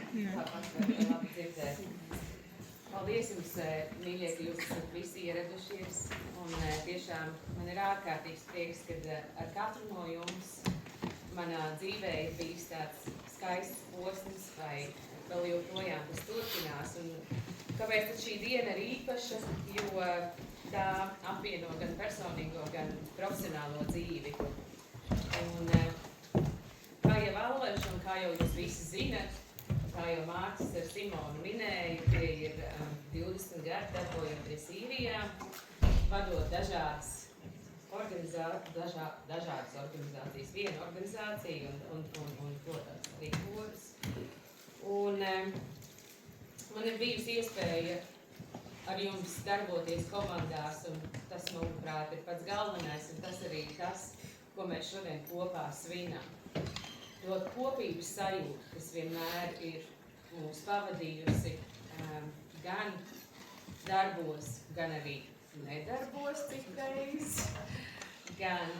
Tāpat labi dzirdēt. Paldies jums, mīļie, ka jūs esat visi ieradušies. Un tiešām man ir ārkārtīgs prieks, kad ar katru no jums manā dzīvē ir bijis tāds skaists posms vai vēl joprojām tas turpinās. Un kāpēc tad šī diena ir īpaša? Jo tā apvieno gan personīgo, gan profesionālo dzīvi. Un kā jau Aleš un kā jau jūs visi zinat, kā jau Mārcis ar Simonu minēja, tie ir 20 gadi darbojoties Īrijā, vadot dažādas organizācijas, viena organizācija un protams, arī koris. Un man ir bijusi iespēja ar jums darboties komandās, un tas, manuprāt, ir pats galvenais, un tas arī tas, ko mēs šodien kopā svinam. To kopības sajūtu, kas vienmēr ir mūs pavadījusi gan darbos, gan arī nedarbos citreiz, gan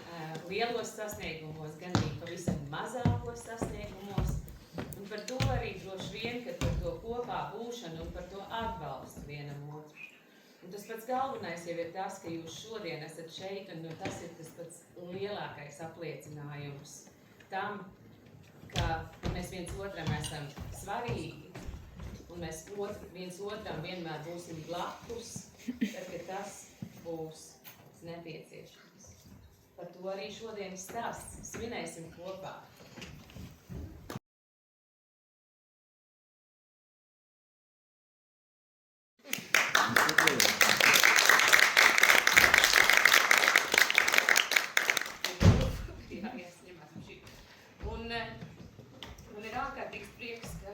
lielos sasniegumos, gan arī pavisam mazākos sasniegumos. Un par to arī droši vien, ka par to kopā būšanu un par to atbalstu vienam otru. Un tas pats galvenais jau ir tas, ka jūs šodien esat šeit, un tas ir tas pats lielākais apliecinājums tam, ka mēs viens otram esam svarīgi, un mēs viens otram vienmēr būsim blakus, tad, kad tas būs nepieciešams. Par to arī šodien stāsts. Svinēsim kopā. Un ir ārkārtīgs prieks, ka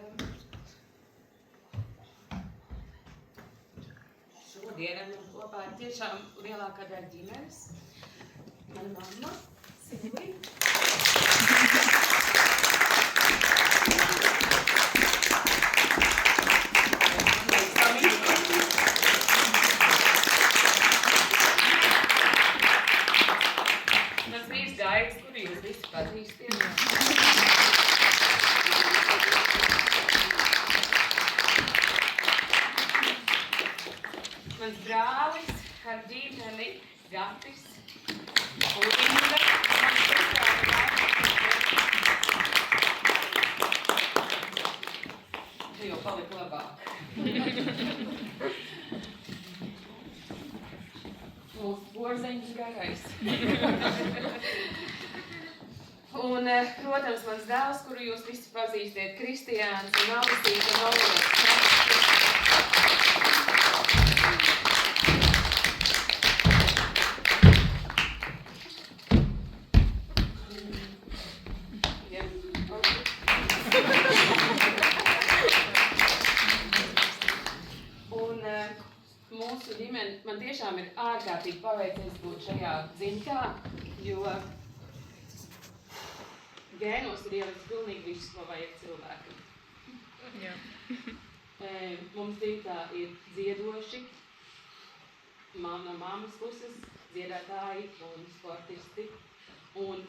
šodien man kopā ir tiešām lielākā daļa ģimenes. Mana mamma, Silvija. Mans vīrs Gaigs, kuru jūs visi pazīstat. Mans brālis ar ģimeni Gatis un Inga. Tu jau palika labāk. Mūsu borzeņš garais. Un, protams, mans dēls, kuru jūs visi pazīstiet, Kristiāns un Alisīte un Olivers. Mūsu ģimene, man tiešām ir ārkārtīgi paveicies būt šajā dzimtā, jo gēnos ir ielikts pilnīgi viss, ko vajag cilvēkam. Jā. Mums dzimtā ir dziedoši, no mammas puses, dziedātāji un sportisti, un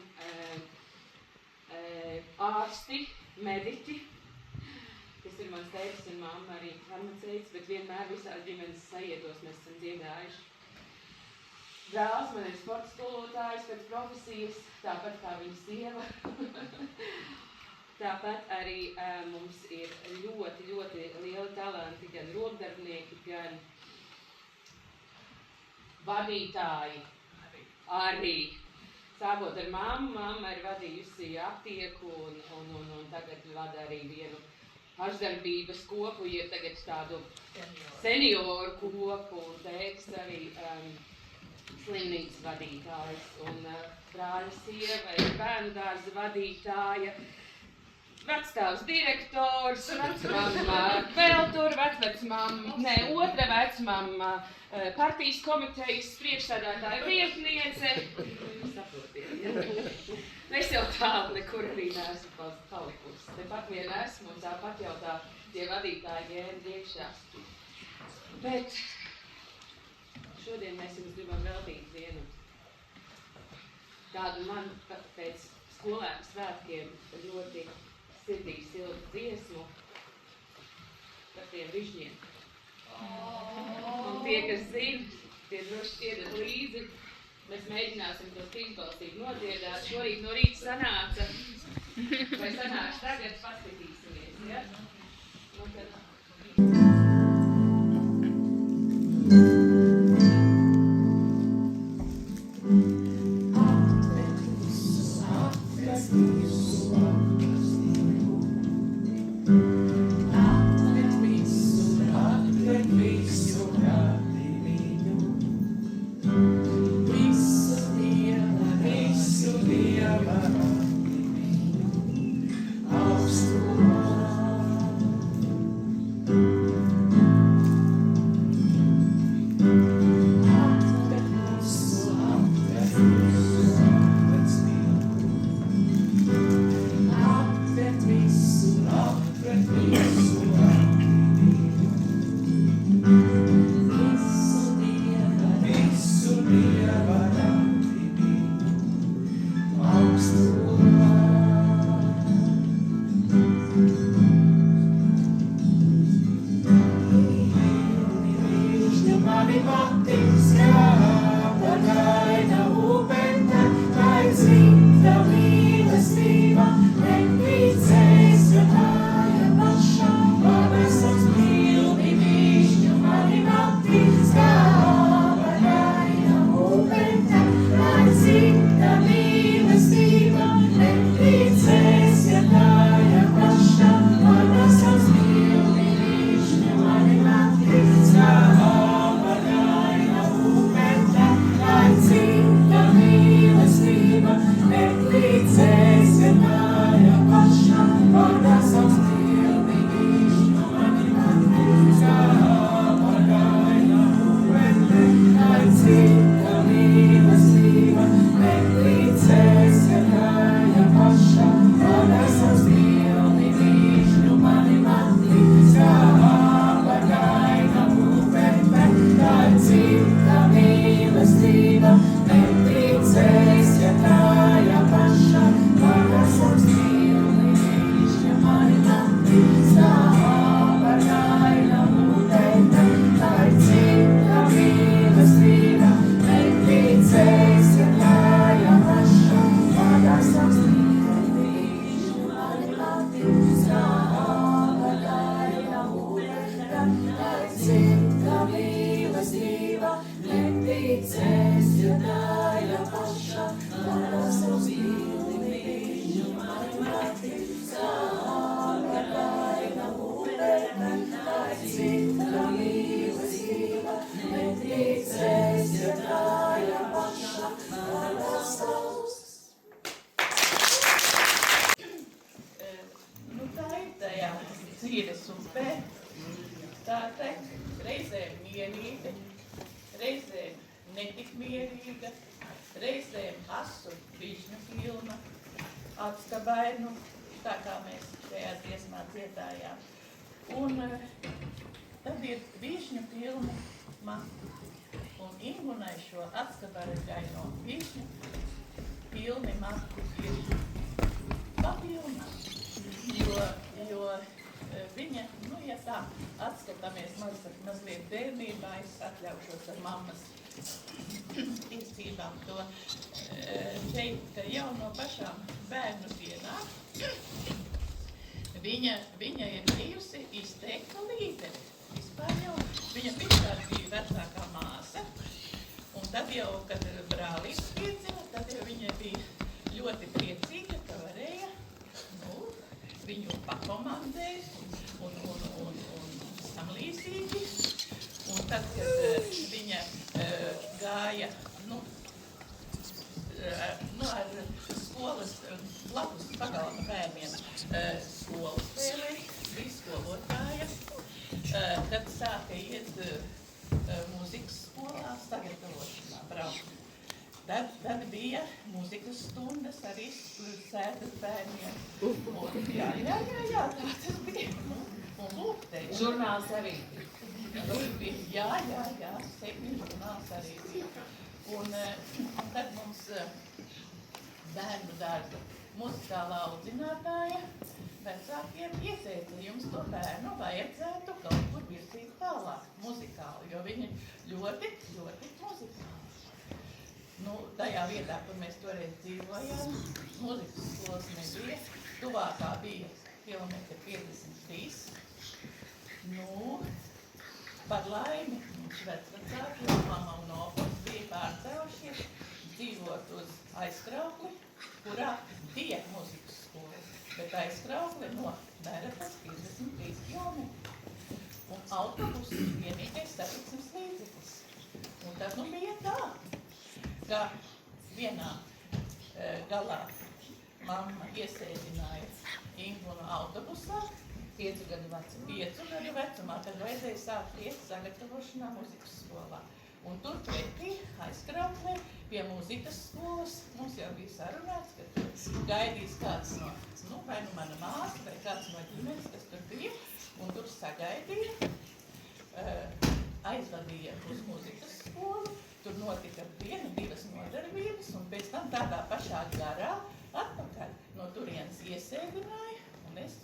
ārsti, mediķi, kas ir mans tēvs un mamma arī farmaceits, bet vienmēr visās ģimenes sajietos mēs esam dziedājuši. Brālis man ir sporta skolotājs pēc profesijas, tāpat kā viņa sieva. Tāpat arī mums ir ļoti, ļoti lieli talanti, gan rokdarbnieki, gan vadītāji arī. Sākot ar mammu, mamma ir vadījusi aptieku un tagad vada arī vienu pašdarbības kopu, ir tagad tādu senioru kopu, un tēvs arī slimnīcas vadītājs, un brāļa sieva ir bērnu dārza vadītāja, vecstāvs direktors, vecmamma vēl tur, otra vecmamma partijas komitejas priekšsēdētāja vietniece. Saprotiet, ja? Es jau tālu nekur arī neesmu palikusi. Tepat vien esmu, un tāpat jau tie vadītāji ģēri iekšā. Bet šodien mēs jums gribam veltīt vienu tādu man pēc skolēnu svētkiem ļoti sirdīgi siltu dziesmu, tiem vižņiem. Un tie, kas zina, tie droši ķiedat līdzi. Mēs mēģināsim to trīsbalsīgi nodziedāt. Šorīt no rīta sanāca, vai sanāks tagad, paskatīsimies, ja? Nu, tad... mazliet bērnībā, es atļaušos ar mammas tiesībām to teikt, ka jau no pašām bērnu dienām viņa ir bijusi izteikta līderi. Vispār jau viņa pirmkārt bija vecākā māsa, un tad jau, kad brālītis piedzima, tad jau viņa bija ļoti priecīga, ka varēja viņu pakomandēt un samlīdzīgi. Un tad, kad viņa gāja ar skolas blakus pagalma bērniem skolu spēlēt, bija skolotāja, tad sāka iet mūzikas skolā, sagatavošanā braukt. Tad bija mūzikas stundas arī sētas bērniem. Jā, tā tas bija. Un lūk, te jau. Žurnāls arī. Jā, 7 žurnāls arī bija. Un tad mums bērnu dārza muzikālā audzinātāja vecākiem ieteica, jums to bērnu vajadzētu kaut ko virzīt tālāk, muzikāli, jo viņi ļoti, ļoti muzikāli. Nu, tajā vietā, kur mēs toreiz dzīvojām, mūzikas skolas nebija, tuvākā bija kilometri 53. Nu, par laimi, mums vecvecāki, jo mamma un opus bija pārcēlušies dzīvot uz Aizkraukli, kurā bija mūzikas skola, bet Aizkraukli no Neretas 53 kilometri. Un autobus vienīgais satiksmes līdzeklis. Un tad nu bija tā, ka vienā galā mamma iesēdināja Ingunu autobusā 5 gadu vecumā, kad vajadzēja sākt iet sagatavošanā mūzikas skolā. Un tur pretī Aizkrauklē pie mūzikas skolas mums jau bija sarunāts, ka gaidīs kāds no, vai nu mana māsa, vai kāds no ģimenes, kas tur bija, un tur sagaidīja, aizvadīja uz mūzikas skolu, tur notika 1-2 nodarbības, un pēc tam tādā pašā garā atpakaļ no turienes iesēdināja, un es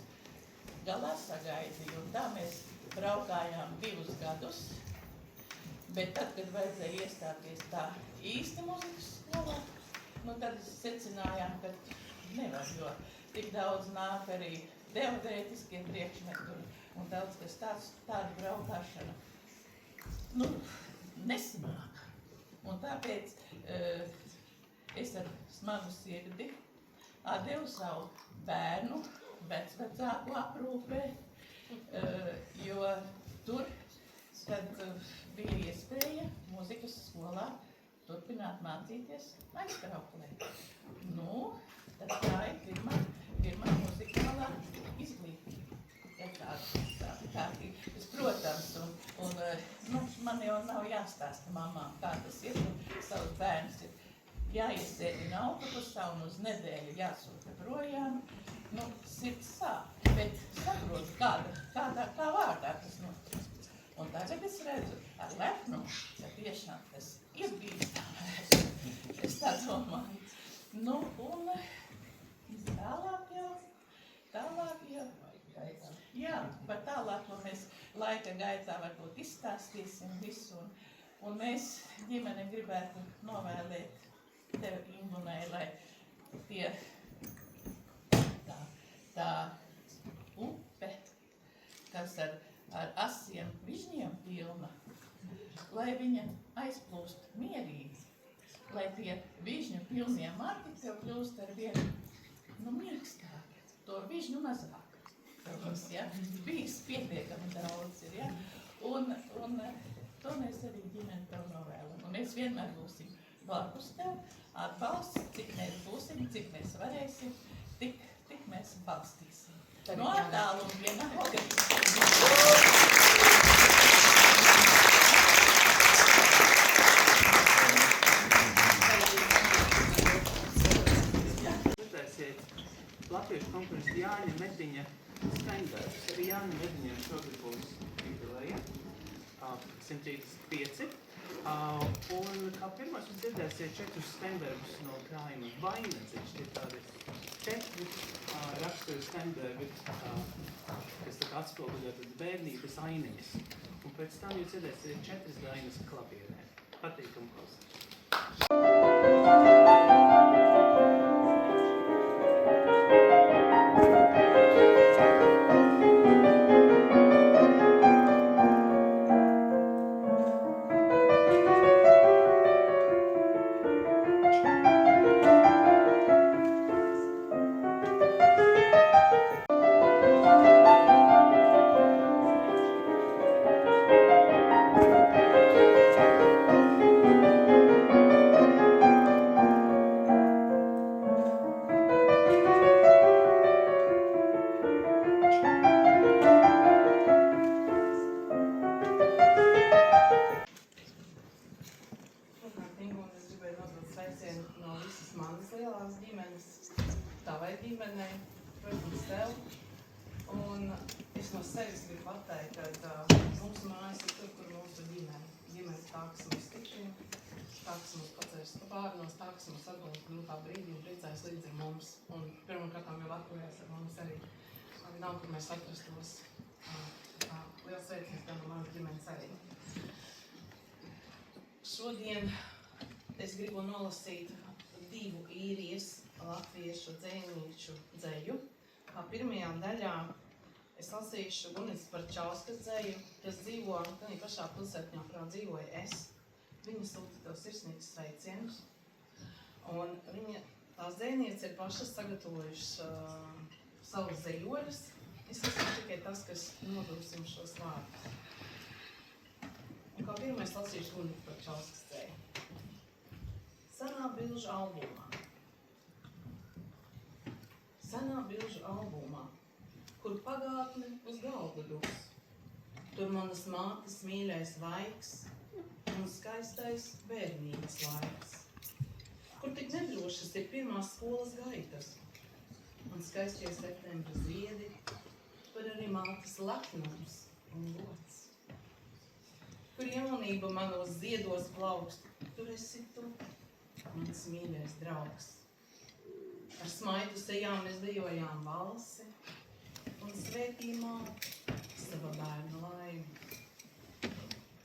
galā sagaidīju, un tā mēs braukājām 2 gadus, bet tad, kad vajadzēja iestāties tā īsti mūzikas skolā, nu tad secinājām, ka nevar, jo tik daudz nāk arī teorētiskie priekšmeti un daudz kas tāda braukāšana, nu, nesanāk. Un tāpēc es ar manu sirdi atdevu savu bērnu vecvecāku aprūpē, jo tur, kad bija iespēja mūzikas skolā turpināt mācīties Aizkrauklē. Nu, tad tā ir pirmā muzikālā izglītība. Ja tāda kārtība. Protams, un nu, man jau nav jāstāsta mamām, kā tas ir, un savus bērnus ir jāiesēdina autobusā un uz nedēļu jāsūta projām. Nu, sirds sāp, bet saprotu, kā vārdā tas notiek. Un tagad es redzu ar lepnumu, ka tiešām tas ir bīstami. Es tā domāju. Nu, un tālāk jau. Jā, par tālāko mēs laika gaitā varbūt izstāstīsim visu. Un mēs ģimene gribētu novēlēt tev, Ingunai, lai tie tā upe, kas ar asiem vižņiem pilna, lai viņa aizplūst mierīgi, lai tie vižņu pilnie marti tev kļūst ar vienu, mīkstāki, to vižņu mazāk. Protams, ja, bijis pietiekami daudz ir, ja, un to mēs arī ģimeni tev novēlam. Un mēs vienmēr būsim blakus tev, atbalsts, cik mēs būsim, cik mēs varēsim, tik mēs balstīsim. No attālu un vienalga. Latviešu komponistu Jāņa Mediņa skaņdarbs. Arī Jāņa Mediņam šogad būs jubileja, 135. Un kā pirmais jūs dzirdēsiet 4 skaņdarbus no krājuma Vaineciņš. Tie tādi 4 raksturi skaņdarbi, kas tā kā atspoguļo bērnības ainiņas. Un pēc tam jūs dzirdēsiet 4 dainas klavierē. Patīkam klausīt. Nav, kur mēs atrastos. Liels sveiciens man ģimenes arī. Šodien es gribu nolasīt 2 īrijas latviešu dzejnieku dzeju. Kā pirmajā daļā es lasīšu Gunis Barčauskas dzeju, kas dzīvo tādā pašā pilsētņā, kurā dzīvoju es. Viņa sūta tev sirsnīgus sveicienus. Un tās dzejnieces ir pašas sagatavojušas savus zejoļus. Es esmu tikai tas, kas nodosim šos vārdus. Un kā pirmais lasīšu Gunis Barčauskas dzeju. Senā bilžu albumā. Senā bilžu albumā, kur pagātne uz galdu dus. Tur manas mātes mīļais vaiks un skaistais bērnības laiks. Kur tik nedrošas ir pirmās skolas gaitas un skaistie septembra ziedi, tur arī mātes lepnums un gods. Kur jaunība manos ziedos plaukst, tur esi tu, mans mīļais draugs. Ar smaidu sejām mēs dejojām valsi un svētījumā sava bērna laimi.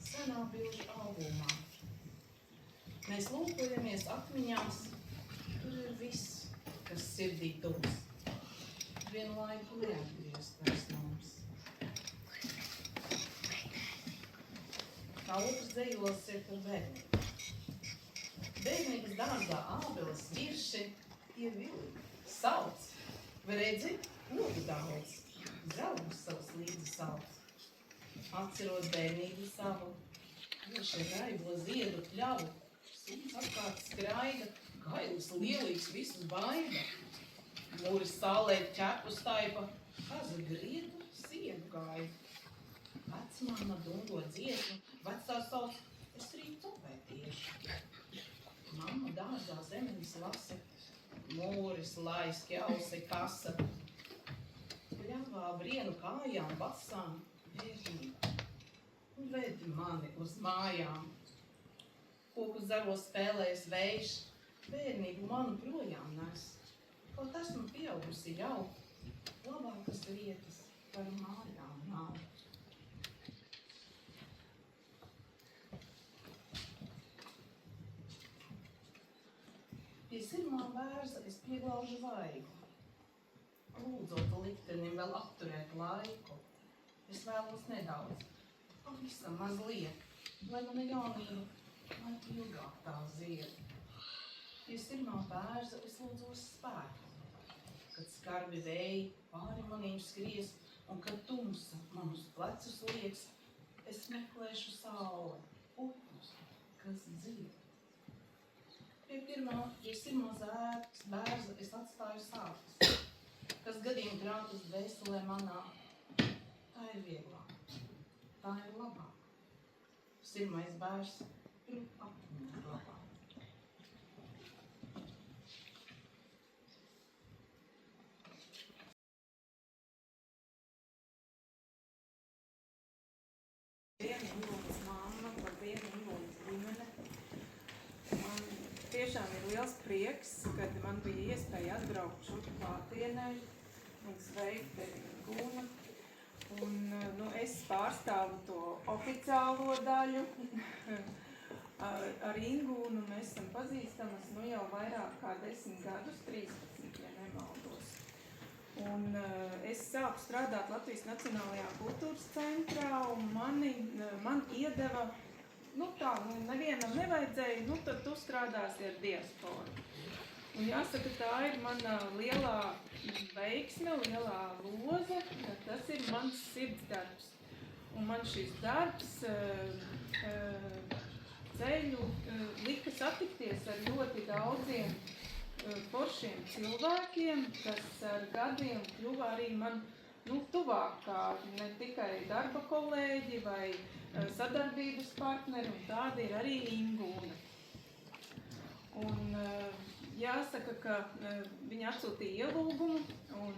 Senā bilžu albumā. Mēs lūkojamies atmiņās, tur ir viss, kas sirdī tūs. Vienlaiku neatgriezt vairs mums. Kā otrs dzejols ir par bērnību. Bērnības dārzā ābeles virši tie vili, sauc, vai redzi, logu daudz, draugus savus līdzi sauc. Atcerot bērnību savu, šie raibo ziedu pļavu, suns apkārt skraida, gailus lielīgs visus baida. Mūris sālē ķepu staipa, kaza griedu sienu gaida. Vecmāma dungo dziesmu, vecā sauc, es rīt topētiešu. Mamma dārzā zemenis lasa, mūris laiski ausi kasa. Pļavā brienu kājām basām, bērnība, un vedi mani uz mājām. Koku zaros spēlēs vējš, bērnību manu projām nes. Kaut esmu pieaugusi jau, labākas vietas par mājām nav. Pie sirmā vērza es pieglaužu vaigu, lūdzot liktenim vēl apturēt laiku. Es vēlos nedaudz, pavisam mazliet, lai mana jaunība man ilgāk tā zied. Pie sirmā vērza es lūdzos spēku, kad skarbi vēji pāri manīm skries un kad tumsa man uz plecus lieks, es meklēšu sauli, upus, kas dzied. Pie sirmā vērza es atstāju sāpes, kas gadiem grātas dvēselē manā. Tā ir vieglāk, tā ir labāk. Sirmais bērs ir apmiņā labāk. Viena Ingūnas mamma, par vienu Ingūnas ģimene. Man tiešām ir liels prieks, kad man bija iespēja atbraukt šur klātienē un sveikt Ingūnu. Un, es pārstāvu to oficiālo daļu. Ar Ingūnu mēs esam pazīstamas jau vairāk kā 10 gadus, 13, ja nemaldos. Un es sāku strādāt Latvijas Nacionālajā kultūras centrā, un man iedeva, nevienam nevajadzēja, tad tu strādāsi ar diasporu. Un jāsaka, tā ir mana lielā veiksme, lielā loze, tas ir mans sirds darbs. Un man šis darbs ceļu lika satikties ar ļoti daudziem foršiem cilvēkiem, kas ar gadiem kļuva arī man tuvāk kā ne tikai darba kolēģi vai sadarbības partneri, un tāda ir arī Ingūna. Un jāsaka, ka viņa atsūtīja ielūgumu, un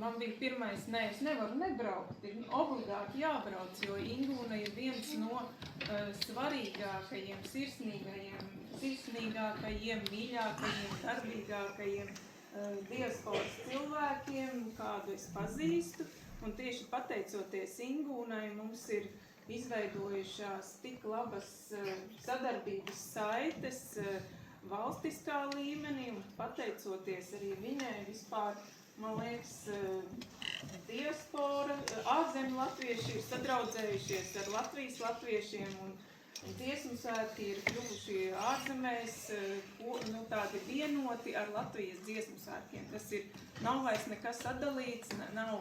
man bija pirmais, es nevaru nebraukt, ir obligāti jābrauc, jo Ingūna ir viens no svarīgākajiem, sirsnīgākajiem, mīļākajiem, darbīgākajiem diasporas cilvēkiem, kādu es pazīstu. Un tieši pateicoties Ingūnai mums ir izveidojušās tik labas sadarbības saites valstiskā līmenī, un pateicoties arī viņai vispār, man liekas, diaspora, ārzemju latvieši ir sadraudzējušies ar Latvijas latviešiem, un dziesmu svētki ir kļuvuši ārzemēs tādi vienoti ar Latvijas dziesmu svētkiem. Tas nav vairs nekas sadalīts, nav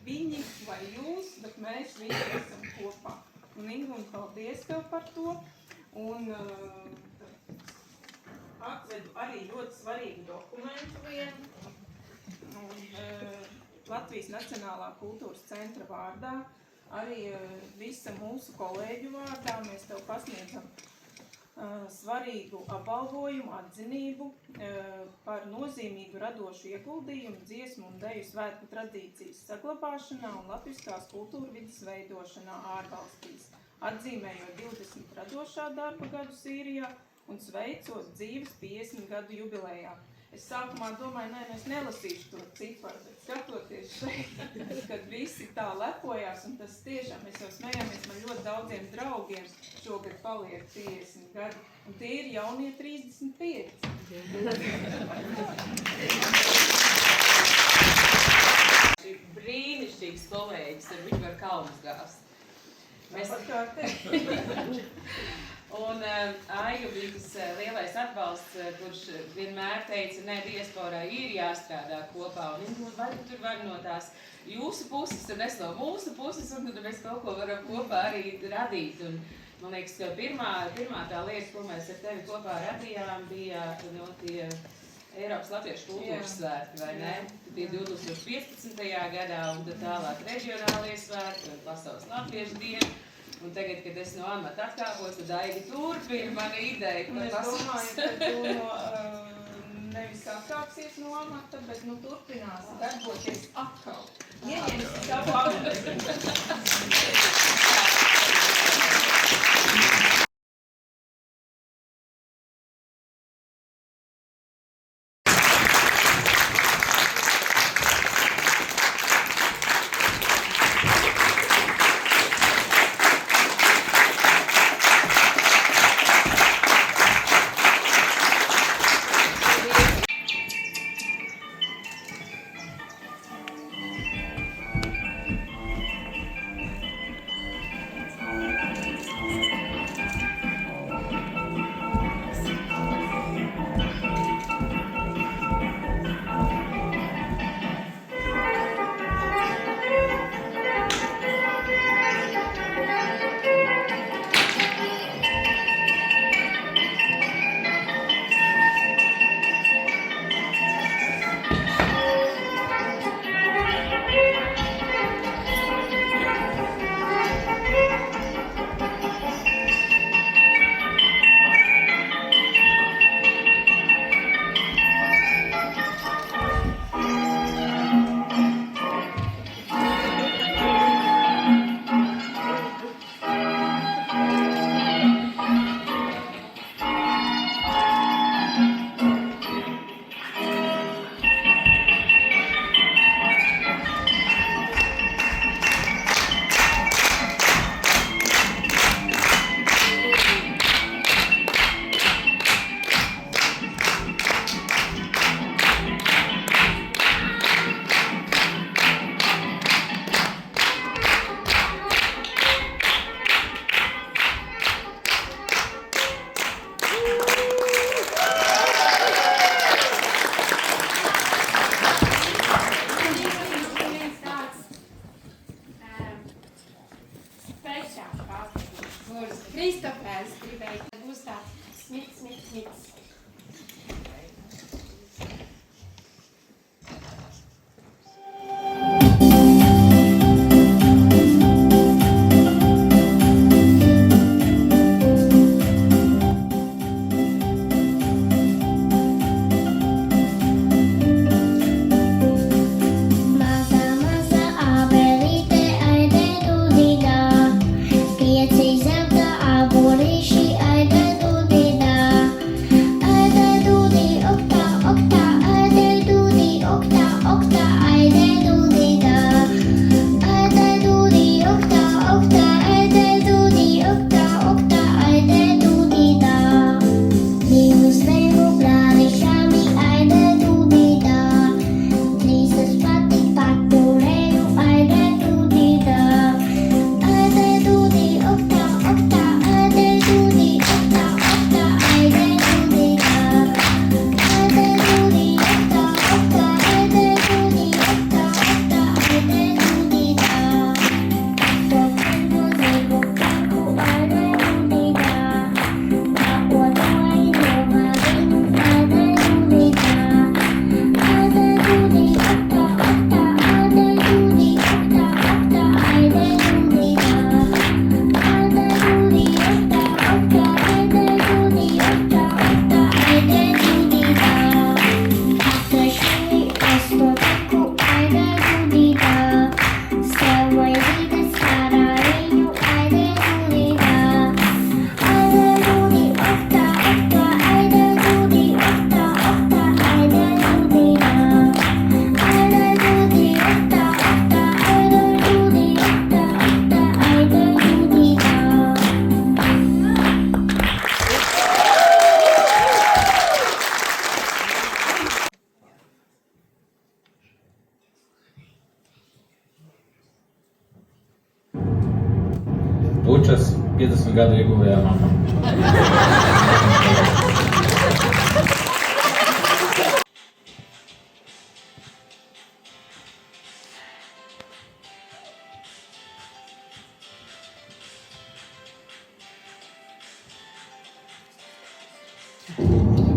viņi vai jūs, bet mēs visi esam kopā. Un Ingūna, paldies tev par to. Un atvedu arī ļoti svarīgu dokumentu vienu. Latvijas Nacionālā kultūras centra vārdā, arī visa mūsu kolēģu vārdā mēs tev pasniedzam svarīgu apbalvojumu, atzinību par nozīmīgu radošu ieguldījumu dziesmu un deju svētku tradīcijas saglabāšanā un latviskās kultūrvides veidošanā ārvalstīs, atzīmējot 20 radošā darba gadu Sīrijā un sveicot dzīves 50 gadu jubilejā. Es sākumā domāju, es nelasīšu to ciparu, bet skatoties šeit, kad visi tā lepojās, un tas tiešām, mēs jau smējāmies, man ļoti daudziem draugiem šogad paliek 50 gadi, un tie ir jaunie 35. Brīnišķīgs kolēģis, ar viņu var kalnus gāzt. Mēs Un Aiga bija tas lielais atbalsts, kurš vienmēr teica, ne, diasporā ir jāstrādā kopā. Un vai tur var no tās jūsu puses, un es no mūsu puses, un tad mēs kaut ko varam kopā arī radīt. Un, man liekas, ka pirmā tā lieta, ko mēs ar tevi kopā radījām, bija tie Eiropas Latviešu kultūras svētki, vai ne? Tie 2015. gadā, un tad tālāk reģionālie svētki, un Pasaules Latviešu diena. Un tagad, kad es no amata atkāpos, tad Aiga turpina mana ideja. Un es domāju, ka tu nevis atkāpsies no amata, bet turpināsi darboties atkal. Ieņemsi savu amatu. Kristofers gribēja, ka būs tāds smits. Priecīgi zelta abolīši aida tu dienā. Bučas 50 gadu ieguvējā mamma.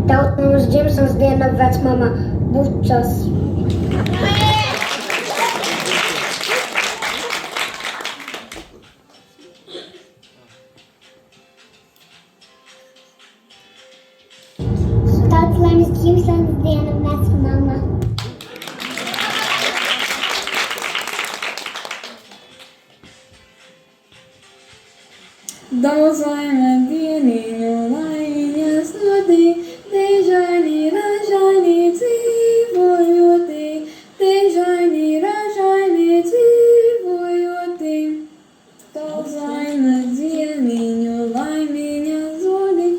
Tautnums dzimšanas diena vecmama Bučas. Tautnums dzimšanas diena vecmama. Daudz laime dieniņu, laimiņas nodī, dīžaini, ražaini dzīvojoti, dīžaini, ražaini dzīvojoti. Daudz laime dieniņu, laimiņas nodī,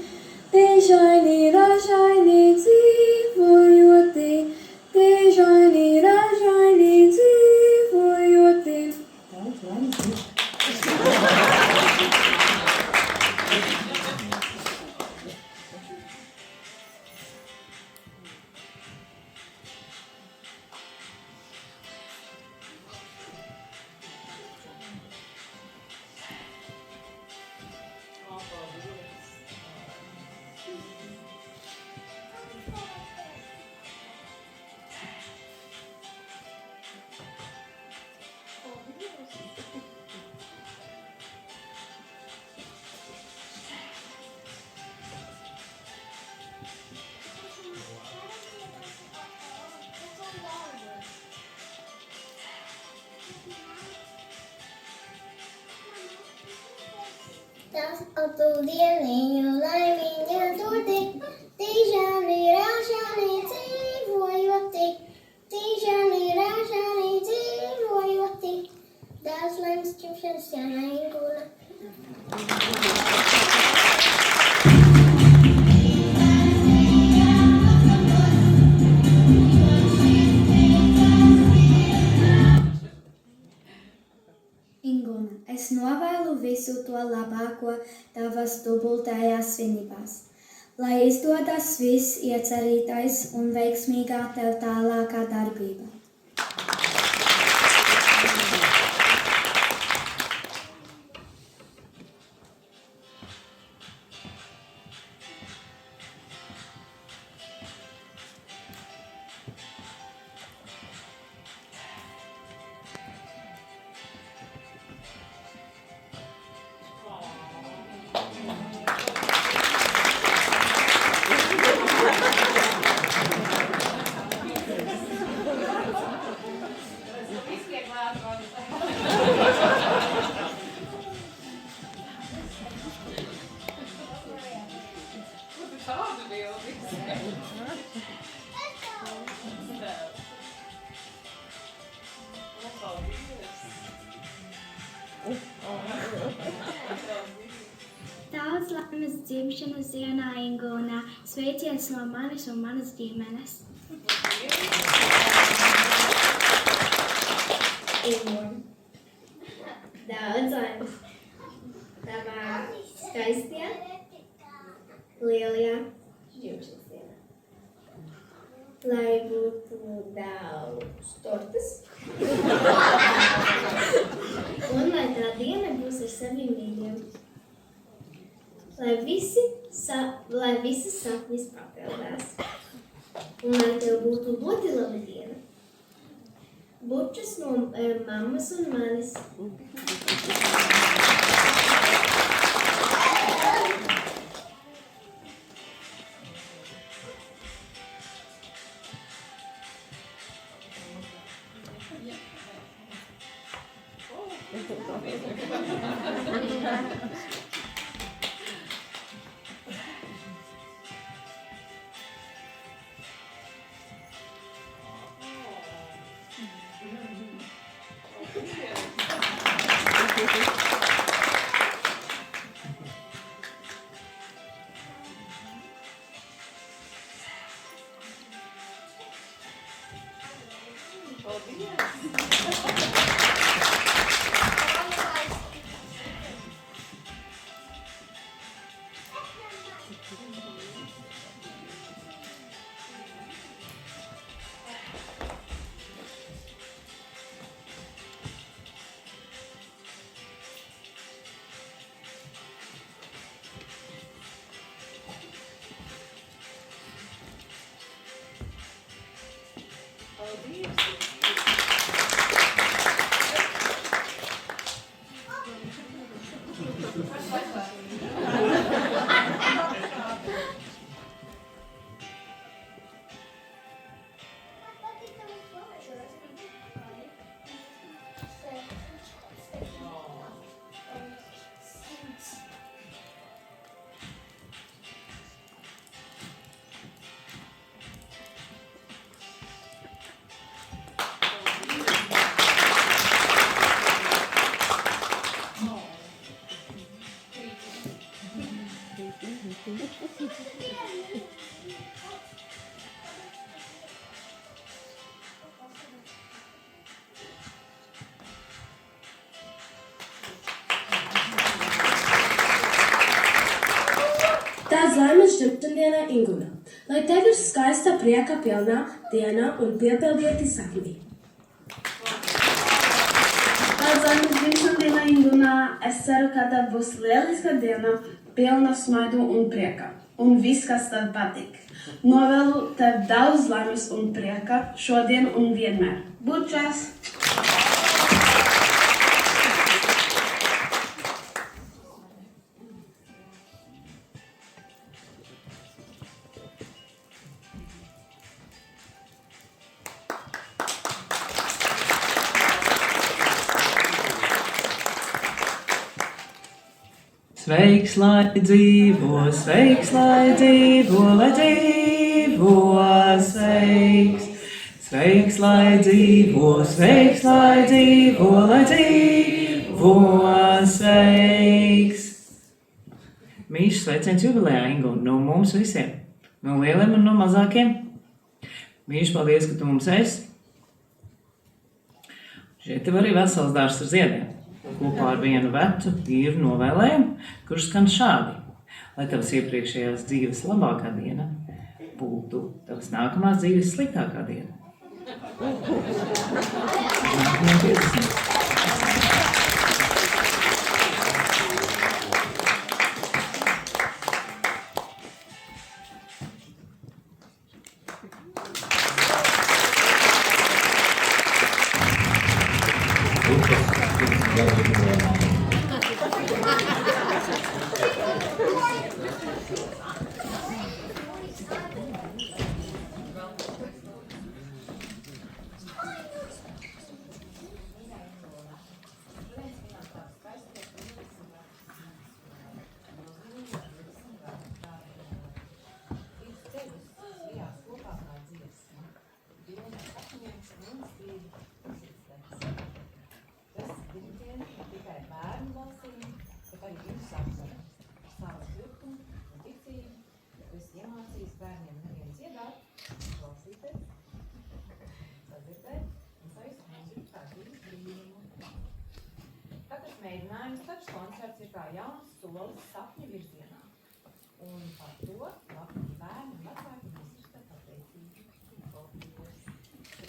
dīžaini, ražaini dzīvojoti, dīžaini, ražaini dzīvojoti. Daudz laime. Tas tu dieniņu, laimiņa dodi, dīžani, ražani dzīvojoti, dīžani, ražani dzīvojoti. Daudz laimes dzimšanas dienā Ingūna. Ingūna, es novēlu visu to labāko tavas dubultajās svinībās, lai izdodas viss iecerītais un veiksmīgā tev tālākā darbība. Daudz laimes dzimšanas dienā Ingūna. Sveiciens no manis un manas ģimenes. Ingūna, daudz laimes tavā skaistajā, lielajā dzimšanas dienā. Lai būtu daudz tortas un lai tā diena būs ar saviem mīļiem. Lai visas sapnis papildās. Un lai tev būtu ļoti laba diena. Bučas no mammas un manis. Tās laimes dzimtendienā Inguna, lai tev ir skaista prieka pilnā diena un piepildīti sapņi. Tās laimes dzimtendienā Inguna, es ceru, ka tev būs lieliska diena, pilna smaidu un prieka, un viss, kas tev patīk. Novēlu tev daudz laimes un prieka šodien un vienmēr. Bučas! Sveiks, lai dzīvo, sveiks, lai dzīvo, sveiks. Sveiks, lai dzīvo, sveiks, lai dzīvo, sveiks. Mīļš sveiciens jubilejā, Ingu, no mums visiem, no lieliem un no mazākiem. Mīļš, paldies, ka tu mums esi. Šeit tev arī vesels dārs ar ziediem. Kopā ar vienu vecu vīru novēlējumu, kurš skan šādi. Lai tavas iepriekšējās dzīves labākā diena būtu tavas nākamās dzīves sliktākā diena. Nākamajā 50. Mēģinājums taču koncerts ir kā jauns solis sapņu virzienā. Un par to Latvijas bērni un vecāki mums ir pateicīgi.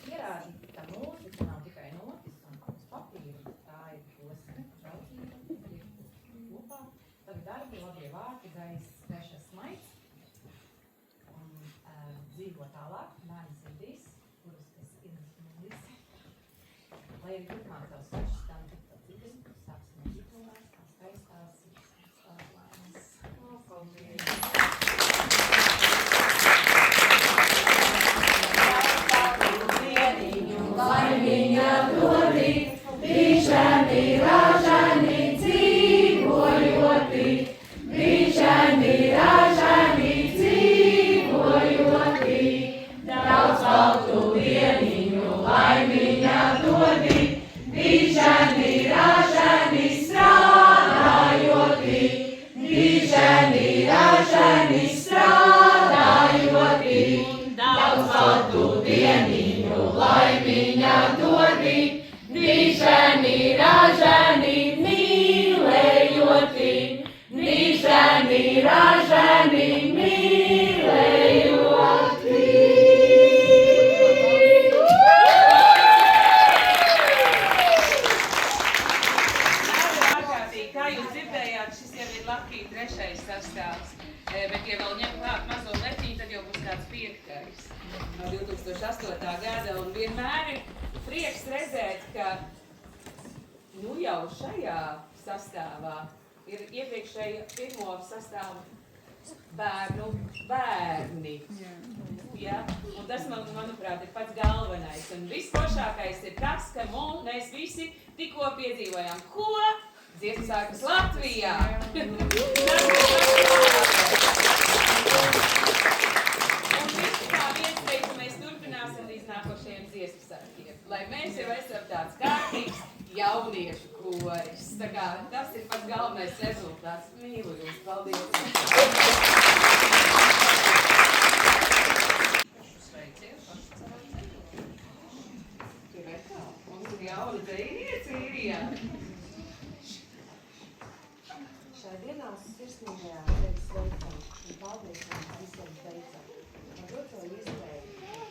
Pierādi, ka mūzika nav tikai notis un uz papīra, tā ir posme, draudzība, priekšpūs kopā. Tavi darbi, labie vārti, gaišas smaids un dzīvo tālāk, bērni sirdīs, kuras es ienesu visi. Lai arī turpmāk tavs svešs tam tik tā dzīves, sāks no dzīvotās, tās skaistās, tās laimes. Paldies! Laimiņa dodi, bīšani, ražani, dzīvojoti, bīšani, ražani, dzīvojoti, daudz valtu dieniņu, laimiņa dodi, bīšani, ražani, strādājoti, bīšani, ražani, strādājoti, daudz valtu dieniņu, laimiņa dodi, bīšani, ražani, mīlējoti, bīšani, ražani, mīlējoti. Kā jūs dzirdējāt, šis jau ir Latvijas 3. sastāvs, bet ja vēl ņem klāt mazo letiņu, tad jau būs kāds 5. no 2008. gada, un vienmēr ir prieks redzēt, ka nu jau šajā sastāvā ir iepriekšēja pirmo sastāvu bērni. Ja? Un tas, manuprāt, ir pats galvenais. Un visforšākais ir tas, ka mēs visi tikko piedzīvojām. Ko? Dziesmu sākas Latvijā! Un visi kā viens teica, mēs turpināsim līdz nākošajiem dziesmu sākiem. Lai mēs jau esam tāds kārtīgs jauniešu koris. Tā kā tas ir pats galvenais rezultāts. Mīlu jūs, paldies! Mums ir jauna dzejniece īrijā. Šai dienā sirsnīgajā tevi sveicam un paldies mums visiem teicam. Par doto iespēju,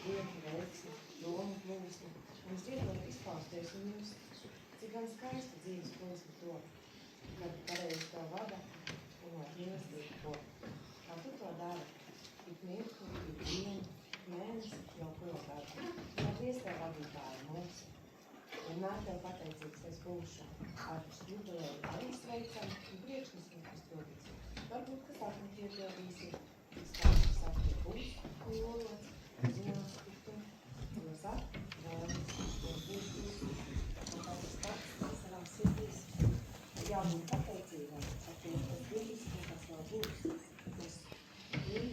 vietu veiksmi, domu plūsmu, mums dziedot izpausties un jums, cik gan skaista dzīves plūsma to, kad pareizi to vada un ar mīlestību to. Kā tu to dari, ik mirkli, ik dienu, mēnesi, jau kuro gadu. Paldies tev vadītāji mūsu. Vienmēr tev pateicīgs es būšu. Ar jubileju arī sveicam un priekšnesam izpildīsim. Varbūt, ka sapni piepildīsim, izstāstu sapni būs un lolots, zinās tiktum, jo sap, vēlas, jo būs, un tas pats savām sirdīs. Jābūt pateicīgam, ar tiem, kas bijis un kas vēl būs. Mēs mīļi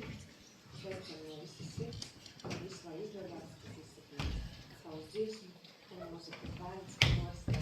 sveicam no visas sirds, un visu lai izdarās, kas izsakīt savus dziesmu, un mūzikas bērns, un mūs tev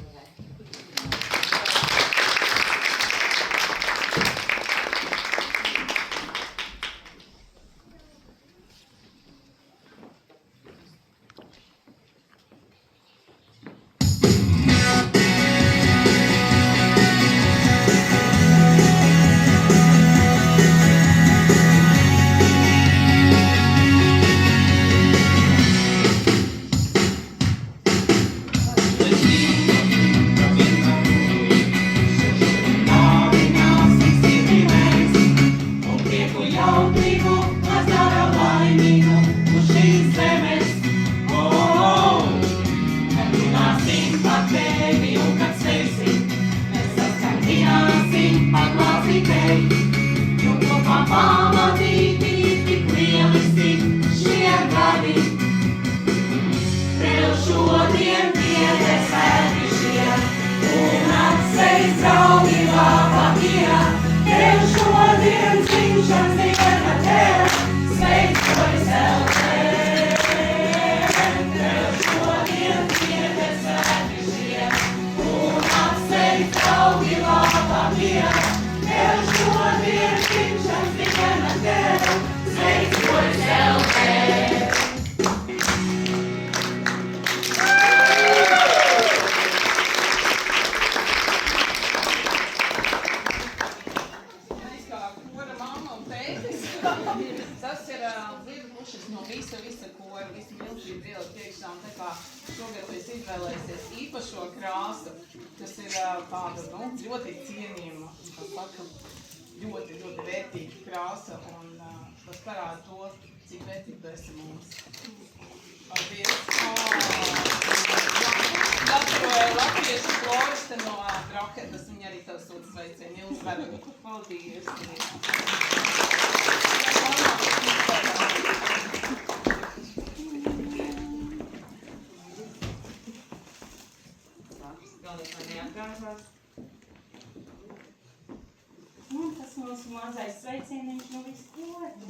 Tas mūsu mazais sveicieniņš no viskota.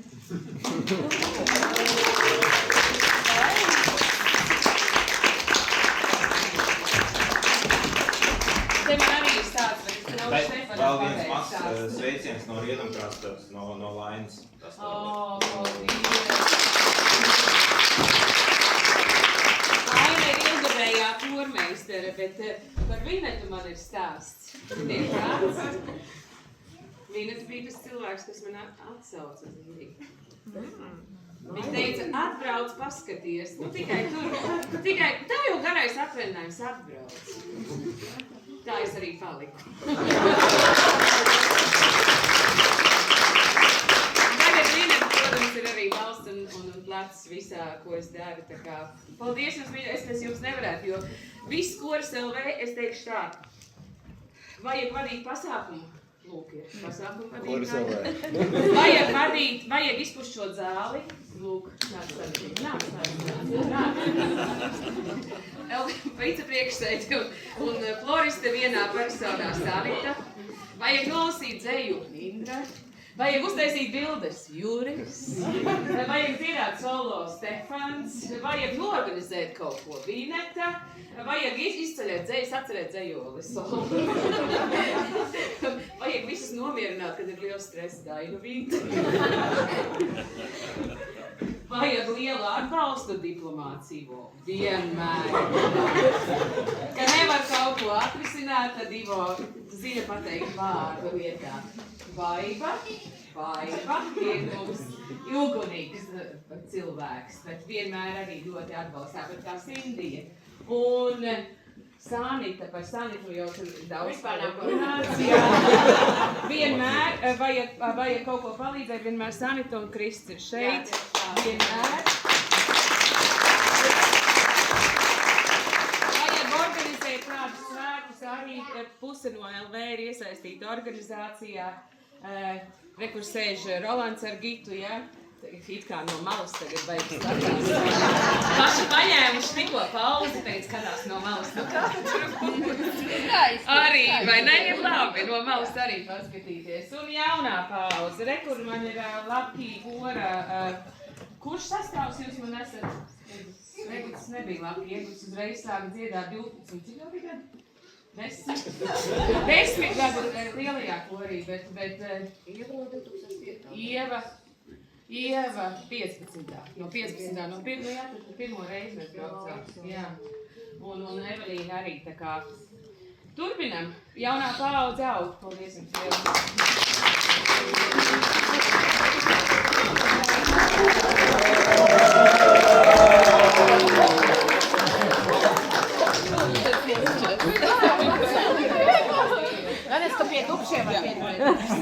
Te man arī ir tāds, bet vēl viens mazs sveiciens no Rietumkrastas, no Lainas. Laina ir ilgadējā kormeistere, bet par Vinetu man ir stāsts. Ir tāds. Vinets bija tas cilvēks, kas man atsauca uz Rīgu. Viņa teica, atbrauc, paskaties. Nu, tikai tur. Tā jau garais atvaļinājums atbrauc. Tā es arī paliku. Tagad Vineta, protams, ir arī valsts un plecs visā, ko es daru. Tā kā, paldies jums, es jums nevarētu, jo viss kurs LV, es teikšu tā, vajag vadīt pasākumu. Lūk, ir pasākumu vadītāji. Vajag vadīt, vajag izpušķot zāli. Lūk, nāc. Vicepriekšsēdē un floriste vienā personā Sanita. Vajag nolasīt dzeju Indra. Vajag uztaisīt bildes Juris. Vajag dziedāt solo Stefans. Vajag norganizēt kaut ko Vineta. Vajag izceļēt dzejas, atcerēt dzejolis. Vajag visus nomierināt, kad ir liels stress Dainu Vinta. Vajag lielu atbalstu diplomāciju. Vienmēr. Ka nevar kaut ko atrisināt, tad Ivo zina pateikt vārdu vietā. Vaiba ir mums ilgunīgs cilvēks, bet vienmēr arī ļoti atbalstā, bet kā Sindija. Un Sanita, par Sanitu jau tur daudz pārnācija. Vienmēr vajag kaut ko palīdzēt, vienmēr Sanita un Krists ir šeit. Vienmēr. Vajag organizēt kādus svētkus, arī puse no LV ir iesaistīta organizācijā. Kur sēž Rolands ar Gitu, ja? It kā no malas tagad beigas skatās. Paši paņēmuši tikko pauzi, tagad skatās no malas. Nu kā tur arī, vai ne, ir labi no malas arī paskatīties. Un jaunā pauze, kur man ir Lapkī Kora. Kurš sastāvs jūs man esat? Reguts nebija Lapkī, Reguts uzreiz sāka dziedāt 12. Cik jau bija gadu? 10 gadu lielajā korī, bet Ieva 15. No 15. No pirmo reizi mēs braucām. Jā. Un Evelīna arī tā kā. Turpinam. Jaunā paudze aug. Paldies jums Gan es, ka pie tukšiem var piedalīties.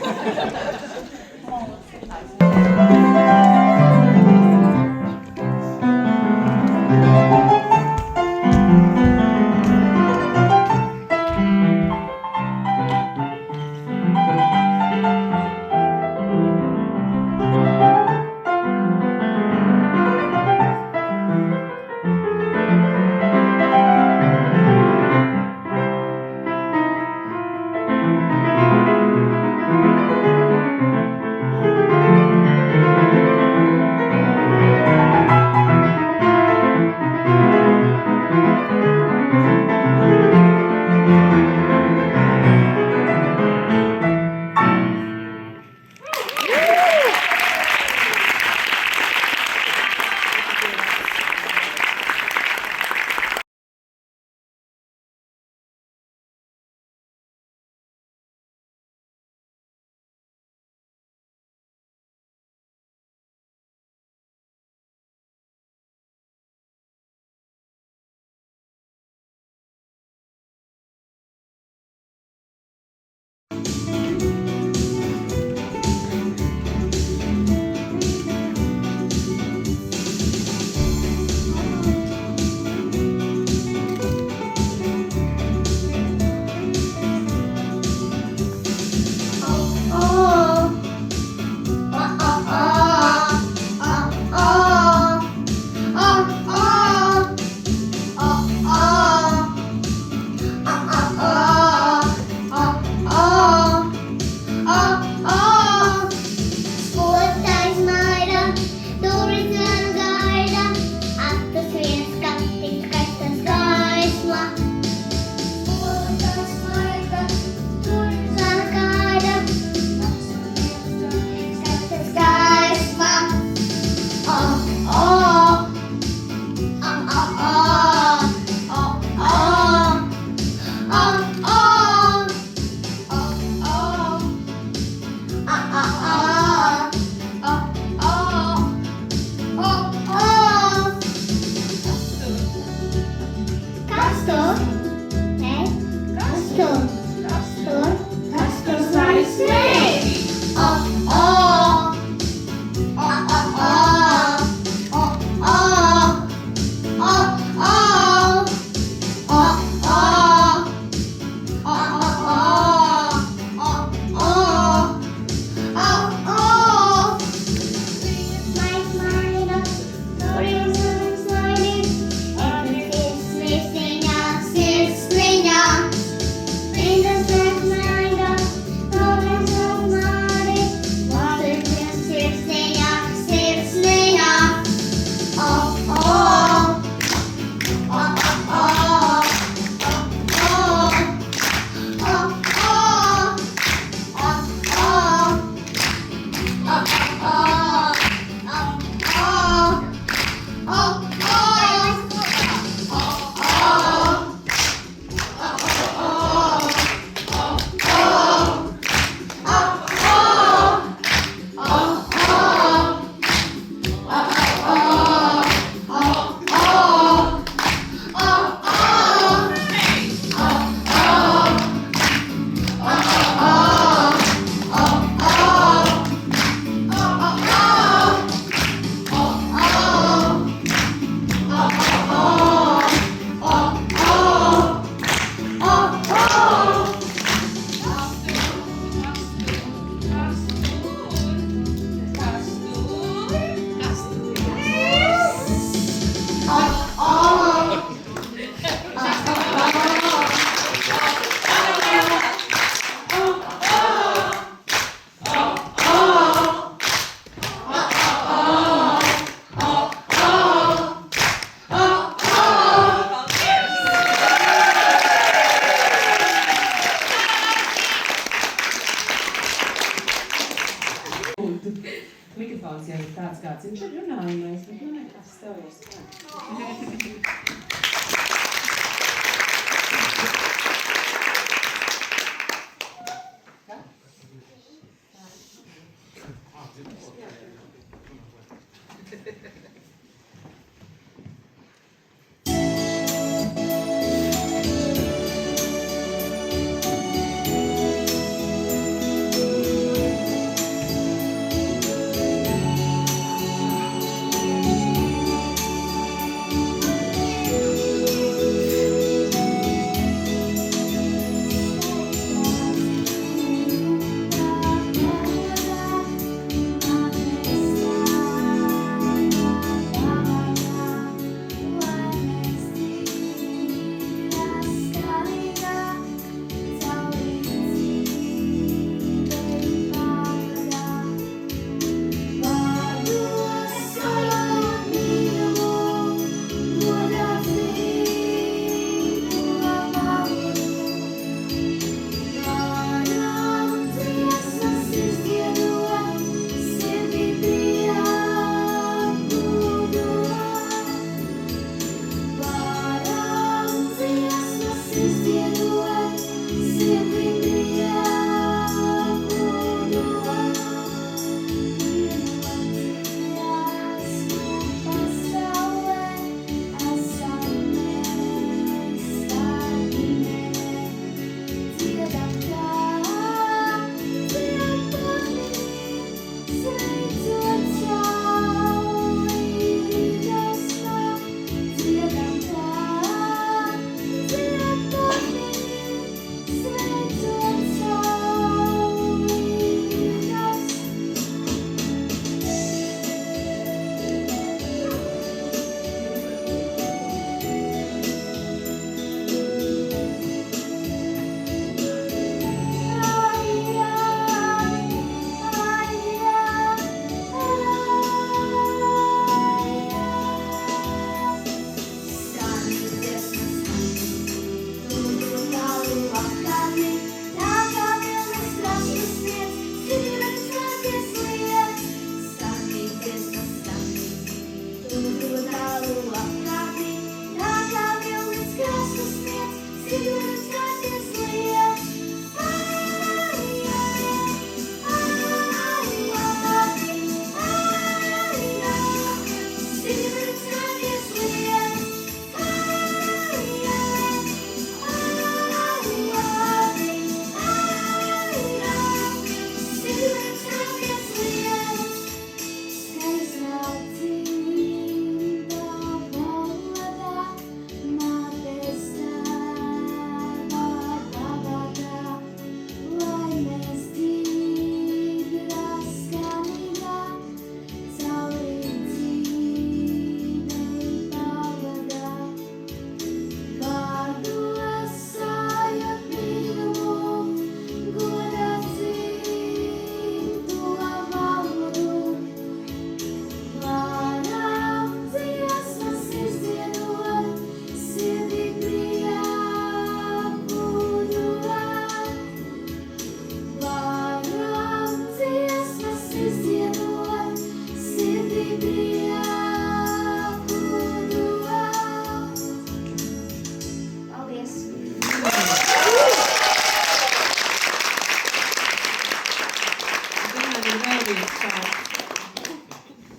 mikrofons jau ir tāds, kāds viņš ir runājumais, bet nu nekas tev jau spēj.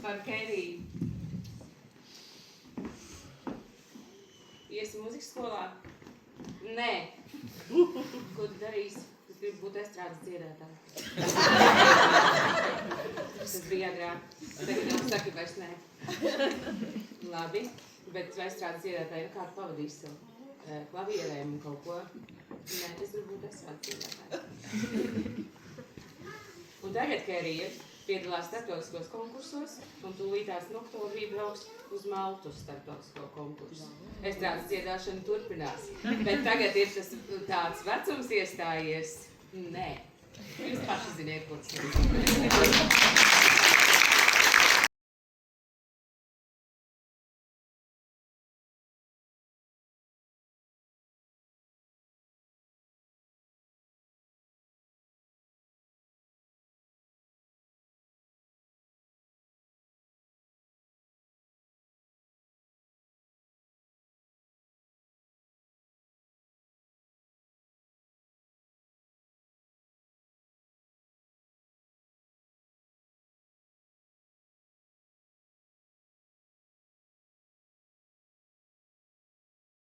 Par Keriju. Iesi mūzikas skolā? Nē. Ko tu darīsi? Tu gribi būt estrādes dziedātāja. Tas bija agrāk. Tagad jau saki vairs nē. Labi, bet estrādes dziedātāja, kā tu pavadīsi savu klavierēm un kaut ko? Nē, es gribu būt estrādes dziedātāja. Un tagad Kerija piedalās starptautiskos konkursos, un tūlītās no oktobrī brauks uz Maltu starptautisko konkursu. Estrādes dziedāšana turpinās, bet tagad ir tas tāds vecums iestājies. Nē, jūs paši ziniet, ko tas ir.